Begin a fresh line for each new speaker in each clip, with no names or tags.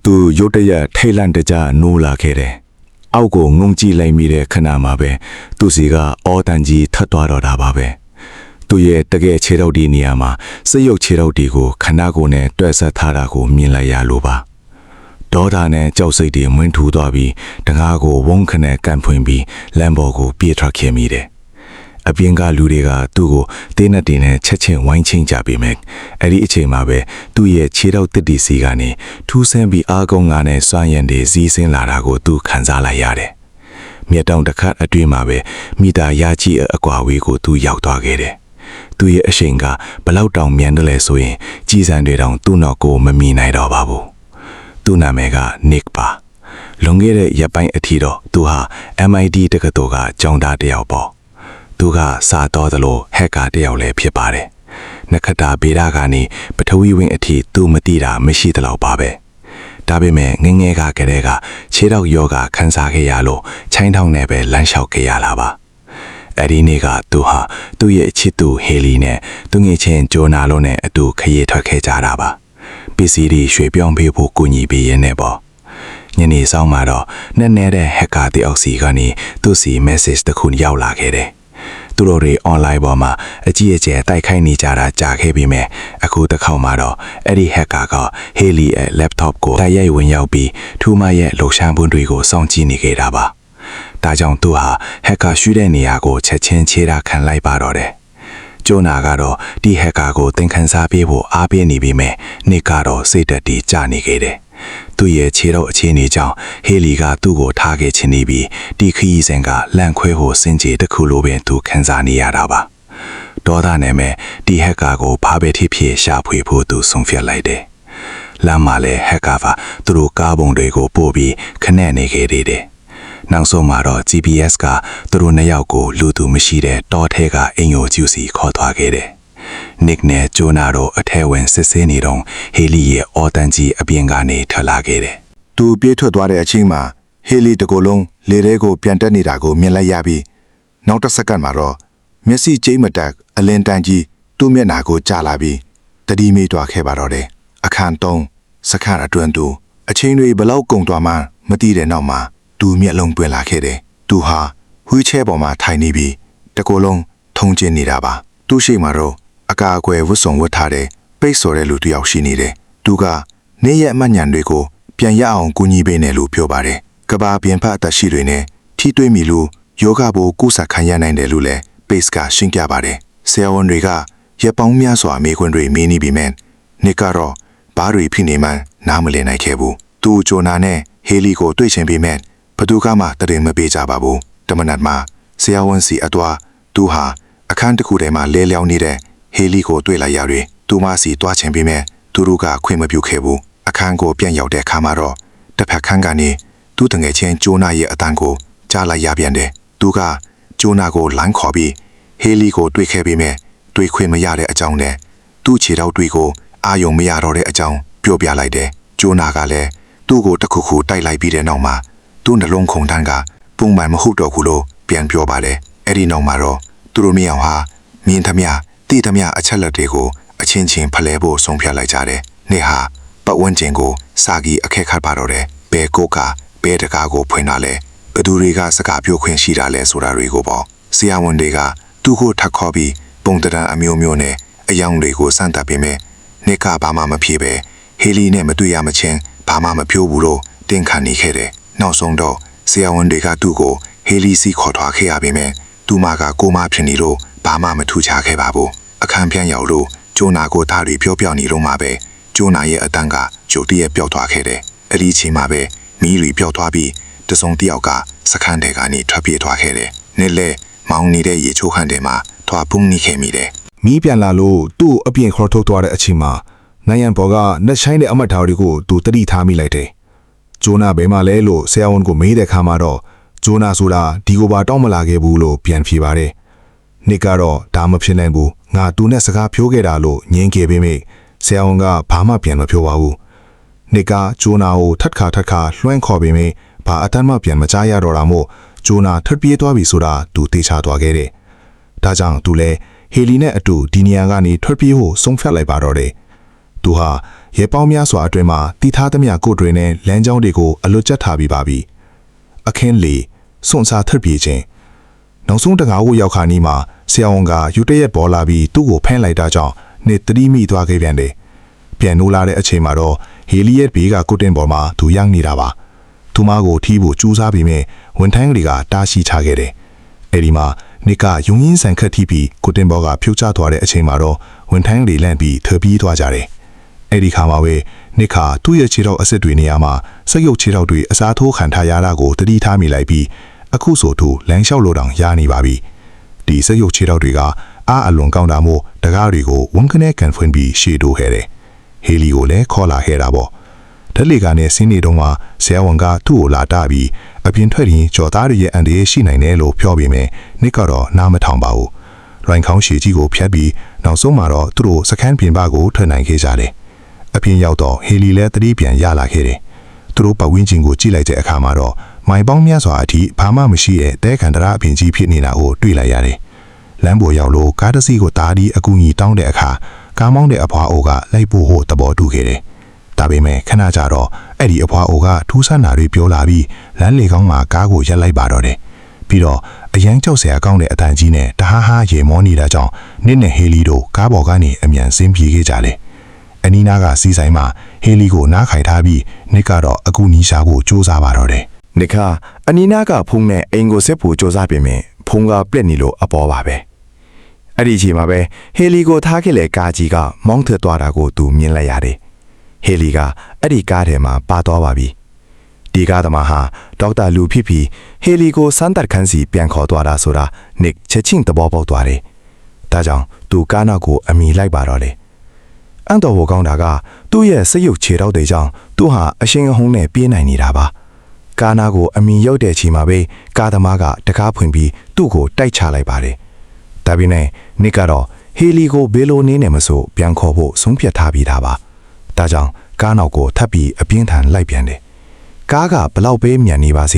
သူရုတ်တရက်ထိတ်လန့်တကြနိုးလာခဲ့တယ်။အောက်ကိုငုံကြည့်လိုက်မိတဲ့ခဏမှာပဲသူစီကအော်တန်ကြီးထပ်သွားတော့တာပါပဲ။သူရဲ့တကယ်ခြေထောက်ဒီနေရာမှာစရုပ်ခြေထောက်ဒီကိုခဏကိုနဲ့တွဲဆက်ထားတာကိုမြင်လိုက်ရလို့ပါ။ဒေါသနဲ့ကြောက်စိတ်တွေမွင်းထူသွားပြီးတကားကိုဝုန်းခနဲ့ကန်ဖွင့်ပြီးလမ်းပေါ်ကိုပြေးထွက်ခဲ့မိတယ်။အပြင်ကလူတွေကသူ့ကိုတင်းနဲ့တင်းနဲ့ချက်ချင်းဝိုင်းချင်းကြပေးမယ်အဲ့ဒီအချိန်မှာပဲသူ့ရဲ့ခြေထောက်တစ်တီစီကနေထူးဆန်းပြီးအားကောင်းငါနဲ့စွမ်းရည်တွေစီးဆင်းလာတာကိုသူခံစားလိုက်ရတယ်မြတ်တောင်တစ်ခါအတွင်းမှာပဲမိသားရာကြီးအကွာဝေးကိုသူရောက်သွားခဲ့တယ်သူ့ရဲ့အရှိန်ကဘလောက်တောင်မြန်တယ်လဲဆိုရင်ကြီးစံတွေတောင်သူ့နောက်ကိုမမီနိုင်တော့ပါဘူးသူ့နာမည်က Nick ပါလွန်ခဲ့တဲ့ရက်ပိုင်းအထိတော့သူဟာ MIT တက္ကသိုလ်ကကျောင်းသားတစ်ယောက်ပေါ့သူကစားတော်သလိုဟက်ကာတယောက်လည်းဖြစ်ပါတယ်။နက္ခတ္တဗေဒကနေပထဝီဝင်အထိသူမသိတာမရှိသလောက်ပါပဲ။ဒါပေမဲ့ငငယ်ကကလေးကခြေထောက်ယောဂခန်းစားခဲ့ရလို့ချိုင်းထောင်းနဲ့ပဲလမ်းလျှောက်ခဲ့ရတာပါ။အဲဒီနေ့ကသူဟာသူ့ရဲ့ချစ်သူဟေလီနဲ့သူငယ်ချင်းဂျိုနာလုံးနဲ့အတူခရီးထွက်ခဲ့ကြတာပါ။ပစ္စည်းတွေရွှေပြောင်းပေးဖို့ကူညီပေးရင်းနဲ့ပေါ့။ညနေဆောင်မှာတော့နက်နဲတဲ့ဟက်ကာတယောက်စီကနေသူ့စီ message တစ်ခုရောက်လာခဲ့တယ်။သူတို့တွေ online ပေါ်မှာအကြီးအကျယ်တိုက်ခိုက်နေကြတာကြာခဲ့ပြီမဲ့အခုတစ်ခေါက်မှာတော့အဲ့ဒီ hacker က Haley ရဲ့ laptop ကိုတိုက်ရိုက်ဝင်ရောက်ပြီးထူမရဲ့လှုပ်ရှားမှုတွေကိုစောင့်ကြည့်နေခဲ့တာပါ။ဒါကြောင့်သူဟာ hacker ရှိတဲ့နေရာကိုချက်ချင်းခြေတာခံလိုက်ပါတော့တယ်။ဂျိုနာကတော့ဒီ hacker ကိုသင်ခန်းစာပေးဖို့အားပေးနေပြီမဲ့Nickကတော့စိတ်သက်တည်ကြနေခဲ့တယ်။သူ့ရဲ့ခြေတော့အခြေအနေကြောင့်ဟေလီကသူ့ကိုထားခဲ့ချင်နေပြီးဒီခရီးစဉ်ကလန့်ခွဲဖို့စင်ကြေတစ်ခုလိုပင်သူခံစားနေရတာပါဒေါသနဲ့မဲ့ဒီဟက်ကာကိုဘာပဲဖြစ်ဖြစ်ရှာဖွေဖို့သူဆုံးဖြတ်လိုက်တယ်လမ်းမှာလည်းဟက်ကာကသူတို့ကားပုံတွေကိုပို့ပြီးခနဲ့နေခဲ့တယ်နောက်ဆုံးမှာတော့ GPS ကသူတို့နှစ်ယောက်ကိုလူသူမရှိတဲ့တောထဲကအင်ယိုကျူစီခေါ်သွားခဲ့တယ်Nick နဲ့ဂျိုနာတို့အထဲဝင်စစ်ဆေးနေတော့ဟေလီရဲ့အော်တန်ကြီးအပြင်ကနေထွက်လာခဲ့တယ်
။သူပြေးထွက်သွားတဲ့အချိန်မှာဟေလီတကိုယ်လုံးလေထဲကိုပြန်တက်နေတာကိုမြင်လိုက်ရပြီးနောက်တစ်စက္ကန့်မှာတော့မျက်စိကျိမ့်မတက်အလင်းတန်းကြီးသူ့မျက်နှာကိုကြာလာပြီးတတိမိတွားခဲ့ပါတော့တယ်။အခန်း3စက္ကန့်အတွင်းသူအချိန်တွေဘလောက်ကုန်သွားမှမသိတဲ့နောက်မှာသူမျက်လုံးပွင့်လာခဲ့တယ်။သူဟာဝီချဲပေါ်မှာထိုင်နေပြီးတကိုယ်လုံးထုံကျင်းနေတာပါ။သူ့ရှိမှတော့အကာအကွယ်ဝတ်စုံဝတ်ထားတဲ့ပိတ်စော်တဲ့လူတစ်ယောက်ရှိနေတယ်။သူကနေ့ရက်အမှတ်ညံတွေကိုပြန်ရအောင်ကူညီပေးနေလို့ပြောပါတယ်။ကဘာပြင်ဖတ်အသက်ရှိတွေနဲ့ထိတွေ့မိလို့ယောဂဘိုကုသခံရနိုင်တယ်လို့လည်းပိတ်ကရှင်းပြပါတယ်။ဆရာဝန်တွေကရက်ပေါင်းများစွာမေးခွန်းတွေမေးနေပြီမဲ့နစ်ကတော့ဘာတွေဖြစ်နေမှန်းနားမလည်နိုင်ခဲ့ဘူး။သူဂျိုနာနဲ့ဟေလီကိုတွေ့ချင်ပေမဲ့ဘသူကမှတရင်မပေးကြပါဘူး။တမနတ်မှာဆရာဝန်စီအသွားသူဟာအခန်းတစ်ခုထဲမှာလဲလျောင်းနေတဲ့ဟေလီကိုတွေ့လိုက်ရတယ်။သူမစီတွားချင်ပေမဲ့သူတို့ကခွင့်မပြုခဲ့ဘူး။အခန်းကိုပြန်ရောက်တဲ့အခါမှာတော့တစ်ဖက်ခန်းကနေသူ့တငယ်ချင်းဂျိုနာရဲ့အတန်ကိုကြားလိုက်ရပြန်တယ်။သူကဂျိုနာကိုလမ်းခေါ်ပြီးဟေလီကိုတွေ့ခဲ့ပေမဲ့တွေ့ခွင့်မရတဲ့အကြောင်းနဲ့သူ့ခြေထောက်တွေကိုအာယုံမရတော့တဲ့အကြောင်းပြောပြလိုက်တယ်။ဂျိုနာကလည်းသူ့ကိုတခုခုတိုက်လိုက်ပြီးတဲ့နောက်မှာသူ့နှလုံးခုန်တန်းကပုံမှန်မဟုတ်တော့ဘူးလို့ပြန်ပြောပါတယ်။အဲ့ဒီနောက်မှာတော့သူတို့မြောင်ဟာမြင်းသမျှတိသမျှအချက်လက်တွေကိုအချင်းချင်းဖလှယ်ဖို့ဆုံးဖြတ်လိုက်ကြတယ်။နေ့ဟာပတ်ဝန်းကျင်ကိုစာကြီးအခက်ခတ်ပါတော့တယ်။ဘဲကိုကဘဲတကားကိုဖွင့်လာလဲဘသူတွေကစကားပြောခွင့်ရှိတာလဲဆိုတာတွေကိုပေါ့။ဆရာဝန်တွေကသူ့ကိုထပ်ခေါ်ပြီးပုံတံအမျိုးမျိုးနဲ့အယောင်တွေကိုစမ်းသပ်ပေးမယ်။နေ့ကဘာမှမဖြစ်ပဲဟေလီနဲ့မတွေ့ရမချင်းဘာမှမပြောဘူးလို့တင်ခံနေခဲ့တယ်။နောက်ဆုံးတော့ဆရာဝန်တွေကသူ့ကိုဟေလီစီခေါ်ထွားခဲ့ရပေမဲ့သူမကကိုမဖြစ်နေလို့ဘာမှမထူးခြားခဲ့ပါဘူးအခန်းပြန်ရောက်လို့ဂျိုနာကိုသားတွေပြောနေတော့မှပဲဂျိုနာရဲ့အတန်းကဂျိုတီရဲ့ပျောက်သွားခဲ့တယ်အဲ့ဒီအချိန်မှာပဲမီးတွေပျောက်သွားပြီးတစုံတစ်ယောက်ကစခန်းထဲကနေထွက်ပြေးသွားခဲ့တယ်နေ့လေမောင်းနေတဲ့ရေချိုးခန်းထဲမှာထွားပုန်းနေခဲ့မိတယ်
မီးပြန်လာလို့သူ့အပြင်ခေါ်ထုတ်သွားတဲ့အချိန်မှာနိုင်ရန်ဘော်ကနှက်ဆိုင်တဲ့အမတ်ထားတွေကိုသူတတိထားမိလိုက်တယ်ဂျိုနာဘဲမှာလဲလို့ဆရာဝန်ကိုမေးတဲ့ခါမှာတော့ဂျိုနာဆိုတာဒီကိုပါတောင်းမလာခဲ့ဘူးလို့ပြန်ဖြေပါတယ်နစ်ကတော့ဒါမဖြစ်နိုင်ဘူးငါသူနဲ့စကားပြောခဲ့တာလို့ညင်းခဲ့ပေမဲ့ဆရာဝန်ကဘာမှပြန်မပြောပါဘူးနစ်ကဂျိုနာကိုထပ်ခါလွှမ်းခေါ်ပေမဲ့ဘာအတန်းမှပြန်မကြားရတော့တာမို့ဂျိုနာထပ်ပြေးသွားပြီဆိုတာသူသိချသွားခဲ့တယ်ဒါကြောင့်သူလဲဟေလီနဲ့အတူဒီနေရာကနေထွက်ပြေးဖို့ဆုံးဖြတ်လိုက်ပါတော့တယ်သူဟာ
ရေပေါင်းများစွာအတွင်းမှာတီထားသမျှကိုယ်တွေနဲ့လမ်းကြောင်းတွေကိုအလွတ်ကျက်ထားပြီးပါပြီအခင်းလေစွန့်စားထပ်ပြေးခြင်းနောက်ဆုံးတကားကိုရောက်ခါနီးမှာဆရာဝန်ကယူတရက်ပေါ်လာပြီးသူ့ကိုဖမ်းလိုက်တာကြောင့်နေသတိမိသွားခဲ့ပြန်တယ်ပြန်နိုးလာတဲ့အချိန်မှာတော့ဟီလီရဲ့ဘေးကကိုတင်ပေါ်မှာသူရောက်နေတာပါသူမကိုထီးဖို့ကြိုးစားပြီးမြဲဝန်ထမ်းတွေကတားရှိချခဲ့တယ်အဲ့ဒီမှာနစ်ကယုံရင်းဆန်ခတ်ထိပြီးကိုတင်ဘောကဖြုတ်ချသွားတဲ့အချိန်မှာတော့ဝန်ထမ်းတွေလန့်ပြီးထပြေးသွားကြတယ်။အဲ့ဒီခါမှာပဲနစ်ကသူ့ရဲ့ခြေထောက်အစစ်တွေနေရာမှာစက်ရုပ်ခြေထောက်တွေအစားထိုးခံထားရတာကိုတတိထားမိလိုက်ပြီးအခုဆိုသူလမ်းလျှောက်လို့တောင်ရနေပါပြီ။ဒီစက်ရုပ်ခြေထောက်တွေကအားအလွန်ကောင်းတာမို့တကားတွေကိုဝန်ကနေကန်ဖွင့်ပြီးရှေ့တိုးခဲ့တယ်။ဟေလီကိုလည်းခေါ်လာခဲ့တာပေါ့။ဓာတ်လေကနဲ့ဆင်းနေတော့မှဆရာဝန်ကသူ့ကိုလာတာပြီးအပြင်ထွက်ရင်ကြော်သားရဲ့အန်ဒီရဲ့ရှိနိုင်တယ်လို့ပြောပြီးမြဲနစ်ကတော့နားမထောင်ပါဘူး။ရိုင်းခေါင်းရှည်ကြီးကိုဖျက်ပြီးနောက်ဆုံးမှာတော့သူတို့စခန်းပြင်ပကိုထွက်နိုင်ခဲ့ကြတယ်။အပြင်ရောက်တော့ဟေလီလည်းတတိပြန်ရလာခဲ့တယ်။သူတို့ပတ်ဝန်းကျင်ကိုကြည့်လိုက်တဲ့အခါမှာတော့မိုင်ပေါင်းများစွာအထိဘာမှမရှိတဲ့တဲခန္ဓာအပြင်ကြီးဖြစ်နေတာကိုတွေ့လိုက်ရတယ်။လမ်းပေါ်ရောက်လို့ကားတစ်စီးကိုတားပြီးအကူအညီတောင်းတဲ့အခါကားမောင်းတဲ့အဖွားအိုကလိုက်ဖို့ဟိုသဘောတူခဲ့တယ်။ဒါပေမဲ့ခဏကြာတော့အဲ့ဒီအဖွားအိုကထူးဆန်းတာတွေပြောလာပြီးလမ်းလေကောင်းမှာကားကိုရပ်လိုက်ပါတော့တယ်။ပြီးတော့အရန်ကြောက်စရာကောင်းတဲ့အတန်ကြီးနဲ့တဟားဟားရေမောနေတာကြောင့်နစ်နဲ့ဟေလီတို့ကားပေါ်ကနေအမြန်ဆင်းပြေးခဲ့ကြတယ်။အနီးနားကစီးဆိုင်မှာဟေလီကိုနားခိုင်ထားပြီးနစ်ကတော့အကူနီးရှာဖို့ကြိုးစားပါတော့တယ်။
နိခအနီနာကဖုံးနဲ့အိမ်ကိုဆက်ဖို့စ조사ပြင်မယ်ဖုံးကပြက်နေလို့အပေါ်ပါပဲအဲ့ဒီအချိန်မှာပဲဟေလီကိုထားခဲ့လေကားကြီးကမောင်းထွက်သွားတာကိုသူမြင်လိုက်ရတယ်ဟေလီကအဲ့ဒီကားထဲမှာပါသွားပါပြီဒီကားသမားဟာဒေါက်တာလူဖြစ်ပြီးဟေလီကိုစမ်းသပ်ခန်းစီပြန်ခေါ်သွားတာဆိုတာနစ်ချက်ချင်းသဘောပေါက်သွားတယ်ဒါကြောင့်သူကားနောက်ကိုအမိလိုက်ပါတော့တယ်အန်တော်ဟိုကောင်းတာကသူ့ရဲ့စရုပ်ခြေထောက်တွေကြောင့်သူဟာအရှင်အဟုံးနဲ့ပြေးနိုင်နေတာပါကာနာကိုအမီရုပ်တဲ့ချိန်မှာပဲကာသမားကတကားဖွင့်ပြီးသူ့ကိုတိုက်ချလိုက်ပါတယ်။ဒါပေမဲ့နစ်ကတော့ဟေလီကိုဘေလိုနင်းနဲ့မဆိုပြန်ခေါ်ဖို့ဆုံးဖြတ်ထားပြီးသားပါ။ဒါကြောင့်ကားနောက်ကိုထပ်ပြီးအပြင်းထန်လိုက်ပြန်တယ်။ကားကဘလောက်ပဲမြန်နေပါစေ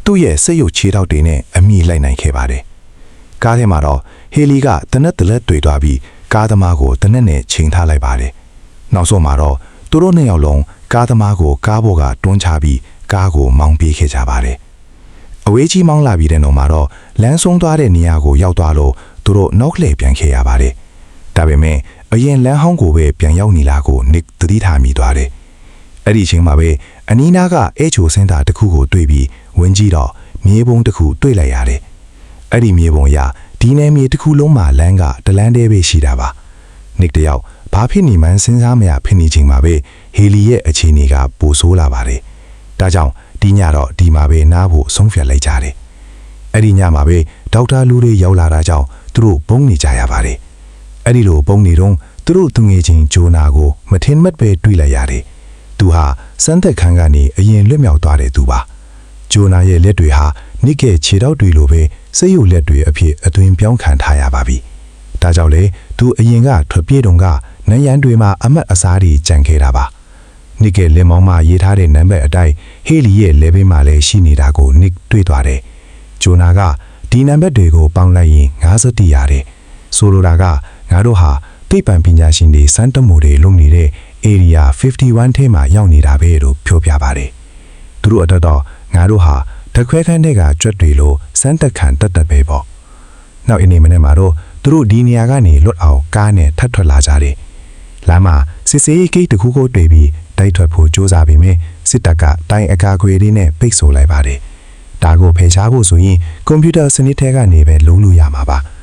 သူ့ရဲ့စက်ရုပ်ခြေထောက်တွေနဲ့အမိလိုက်နိုင်ခဲ့ပါတယ်။ကားထဲမှာတော့ဟေလီကတနက်တလက်တွေ့သွားပြီးကားသမားကိုတနက်နဲ့ချိန်ထားလိုက်ပါတယ်။နောက်ဆုံးမှာတော့သူတို့နှစ်ယောက်လုံးကားသမားကိုကားပေါ်ကတွန်းချပြီးကားကိုမောင်းပြေးခဲ့ကြပါတယ်။အဝေးကြီးမောင်းလာပြီးတဲ့နောက်မှာတော့လမ်းဆုံးသွားတဲ့နေရာကိုရောက်သွားလို့သူတို့နောက်လှည့်ပြန်ခဲ့ရပါတယ်။ဒါပေမဲ့အရင်လမ်းဟောင်းကိုပဲပြန်ရောက်နေလာကိုနစ်သတိထားမိသွားတယ်။အဲ့ဒီအချိန်မှာပဲအနီးနားကအဲချိုစင်တာတစ်ခုကိုတွေ့ပြီးဝင်ကြည့်တော့မြေပုံတစ်ခုတွေ့လိုက်ရတယ်။အဲ့ဒီမြေပုံအရဒီနယ်မြေတစ်ခုလုံးမှာလမ်းကတလန်းတဲပဲရှိတာပါ။နစ်တယောက်ဘာဖြစ်နေမှန်းစဉ်းစားမရဖြစ်နေချိန်မှာပဲဟေလီရဲ့အခြေအနေကပိုဆိုးလာပါတယ်။ဒါကြောင့်ဒီညတော့ဒီမှာပဲနားဖို့ဆုံးဖြတ်လိုက်ကြတယ်။အဲ့ဒီညမှာပဲဒေါက်တာလူတွေရောက်လာတာကြောင့်သူတို့ပုံနေကြရပါတယ်။အဲ့ဒီလိုပုံနေတော့သူတို့သူငယ်ချင်းဂျိုနာကိုမထင်မှတ်ပဲတွေ့လိုက်ရတယ်။သူဟာစမ်းသက်ခန်းကနေအရင်လွတ်မြောက်သွားတဲ့သူပါ။ဂျိုနာရဲ့လက်တွေဟာနစ်ကဲခြေထောက်တွေလိုပဲစိတ်ယုတ်လက်တွေအဖြစ်အသွင်ပြောင်းခံထားရပါပြီ။ဒါကြောင့်လေသူအရင်ကထွက်ပြေးတုန်းကနန်းရန်တွေမှာအမတ်အစားတွေကြံခဲ့တာပါ။နစ်ကဲလင်မောင်းမှာရေးထားတဲ့နံပါတ်အတိုင်းဟေလီရဲ့လက်ဘေးမှာလည်းရှိနေတာကိုနစ်တွေ့သွားတယ်။ဂျိုနာကဒီနံပါတ်တွေကိုပေါင်းလိုက်ရင်50ရတယ်။ဆိုလိုတာကငါတို့ဟာသိပ္ပံပညာရှင်တွေစမ်းသပ်မှုတွေလုပ်နေတဲ့ Area 51ထဲမှာရောက်နေတာပဲလို့ပြောပြပါတယ်။သူတို့အတွက်တော့ငါတို့ဟာတခွဲခန်းတွေကကြွက်တွေလို့စမ်းသက်ခံတတ်ပဲပေါ့။နောက်အနေနဲ့မှာတော့သူတို့ဒီနေရာကနေလွတ်အောင်ကားနဲ့ထပ်ထွက်လာကြတယ်။လမ်းမှာစစ်စေးဂိတ်တစ်ခုကိုတွေ့ပြီးတိုက်ထွက်ဖို့ကြိုးစားပြီးမြဲစစ်တပ်ကတိုင်အကာခွေလေးနဲ့ပိတ်ဆို့လိုက်ပါတယ်။ဒါကိုဖယ်ရှားဖို့ဆိုရင်ကွန်ပျူတာစနစ်ထဲကနေပဲလုံးလို့ရမှာပါ။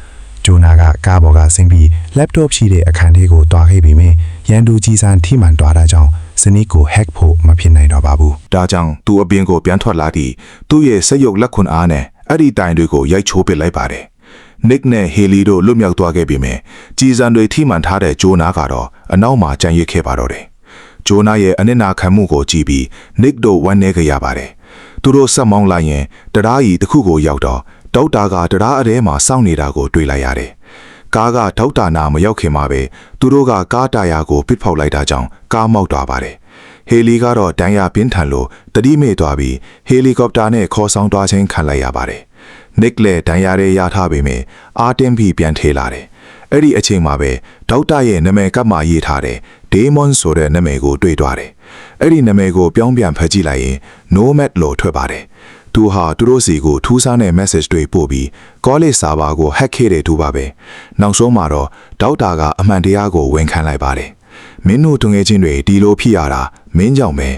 ဂျိုနာကကားပေါ်ကဆင်းပြီး laptop ရှိတဲ့အခန်းလေးကိုတွားခဲ့ပြီးမြဲရန်သူကြီးစံထိမှန်တွားတာကြောင့်စနစ်ကို hack ဖို့မဖြစ်နိုင်တော့ပါဘူး။
ဒါကြောင့်သူအပြင်ကိုပြန်ထွက်လာပြီးသူ့ရဲ့စက်ရုပ်လက်ခွန်အားနဲ့အဲ့ဒီတိုင်တွေကိုရိုက်ချိုးပစ်လိုက်ပါတယ်။ နစ်နဲ့ဟေလီတို့လွတ်မြောက်သွားခဲ့ပြီမြဲကြီးစံတွေထိမှန်ထားတဲ့ဂျိုနာကတော့အနောက်မှာကြံရစ်ခဲ့ပါတော့တယ်။ဂျိုနာရဲ့အနစ်နာခံမှုကိုကြည့်ပြီးနစ်တို့ဝမ်းနည်းကြရပါတယ်။သူတို့ဆက်မောင်းလိုက်ရင်တရားကြီးတစ်ခုကိုရောက်တော့ဒေါက်တာကတရားအထဲမှာစောင့်နေတာကိုတွေ့လိုက်ရတယ်။ကားကဒေါက်တာနာမရောက်ခင်မှာပဲသူတို့ကကားတာယာကိုပစ်ဖောက်လိုက်တာကြောင့်ကားမောက်သွားပါတယ်။ဟေလီကတော့ဒဏ်ရာပြင်းထန်လို့တတိမေ့သွားပြီးဟယ်လီကော်ပတာနဲ့ခေါ်ဆောင်သွားခြင်းခံလိုက်ရပါတယ်။နစ်လည်းဒဏ်ရာတွေရထားပေမဲ့အာတင်ပြီးပြန်ထေးလာတယ်။ အဲ့ဒီအချိန်မှာပဲဒေါက်တာရဲ့နာမည်ကပ်မှရေးထားတဲ့ Demon ဆိုတဲ့နာမည်ကိုတွေ့သွားတယ်။အဲ့ဒီနာမည်ကိုပြောင်းပြန်ဖတ်ကြည့်လိုက်ရင် Nomad လို့ထွက်ပါတယ်။သူဟာသူတို့စီကိုထူးဆန်းတဲ့ message တွေပို့ပြီး college server ကို hack ခဲ့တဲ့သူပါပဲ။နောက်ဆုံးမှာတော့ဒေါက်တာကအမှန်တရားကိုဝန်ခံလိုက်ပါတယ်။မင်းတို့တငယ်ချင်းတွေဒီလိုဖြစ်ရတာမင်းကြောင့်ပဲ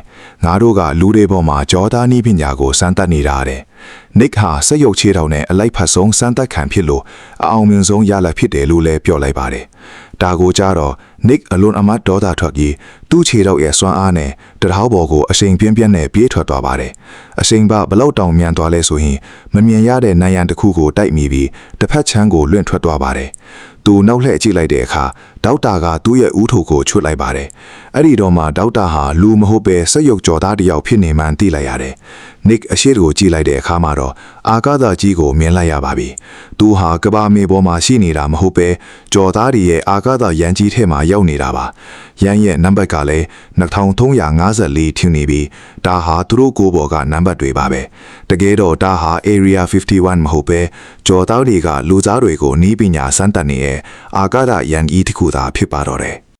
ငါတို့ကလူတွေပေါ်မှာကြောသားနည်းပညာကိုစမ်းသပ်နေတာတဲ့။ Nick ဟာစက်ရုပ်ချေတောင်နဲ့အလိုက်ဖတ်ဆုံးစမ်းသပ်ခံဖြစ်လို့အအောင်မြင်ဆုံးရလဖြစ်တယ်လို့လည်းပြောလိုက်ပါတယ်။ဒါကိုကြတော့ Nick အလွန်အမတ်ဒေါသထွက်ပြီးသူ့ခြေတော့ရဲ့စွမ်းအားနဲ့တထောက်ပေါ်ကိုအရှိန်ပြင်းပြင်းနဲ့ပြေးထွက်သွားပါတယ်။အရှိန်ပါဘလောက်တောင်မြန်သွားလဲဆိုရင်မမြင်ရတဲ့နိုင်ရန်တစ်ခုကိုတိုက်မိပြီးတစ်ဖက်ချမ်းကိုလွင့်ထွက်သွားပါတယ်။သူနောက်လှည့်ကြည့်လိုက်တဲ့အခါဒေါက်တာကသူ့ရဲ့ဦးထုကိုချွတ်လိုက်ပါတယ်။အဲ့ဒီတော့မှဒေါက်တာဟာလူမဟုတ်ပဲစက်ရုပ်ကြော်သားတစ်ယောက်ဖြစ်နေမှန်းသိလိုက်ရတယ်။ Nick အရှိကိုကြည့်လိုက်တဲ့အခါမှာတော့အာကာသကြီးကိုမြင်လိုက်ရပါပြီ။သူဟာကဘာမေပေါ်မှာရှိနေတာမဟုတ်ပဲကြော်သားတွေရဲ့အာကာသရန်ကြီးထဲမှာရောက်နေတာပါ။ရန်ရဲ့နံပါတ်ကလည်း2354ထင်နေပြီးဒါဟာသူတို့ကိုယ်ပေါ်ကနံပါတ်တွေပါပဲ။တကယ်တော့ဒါဟာ Area 51မဟုတ်ပဲကြော်သားတွေကလူသားတွေကိုနီးပညာစမ်းသပ်နေတဲ့အာကာသရန်ကြီးတစ်ခုသာဖြစ်ပါတော့တယ်။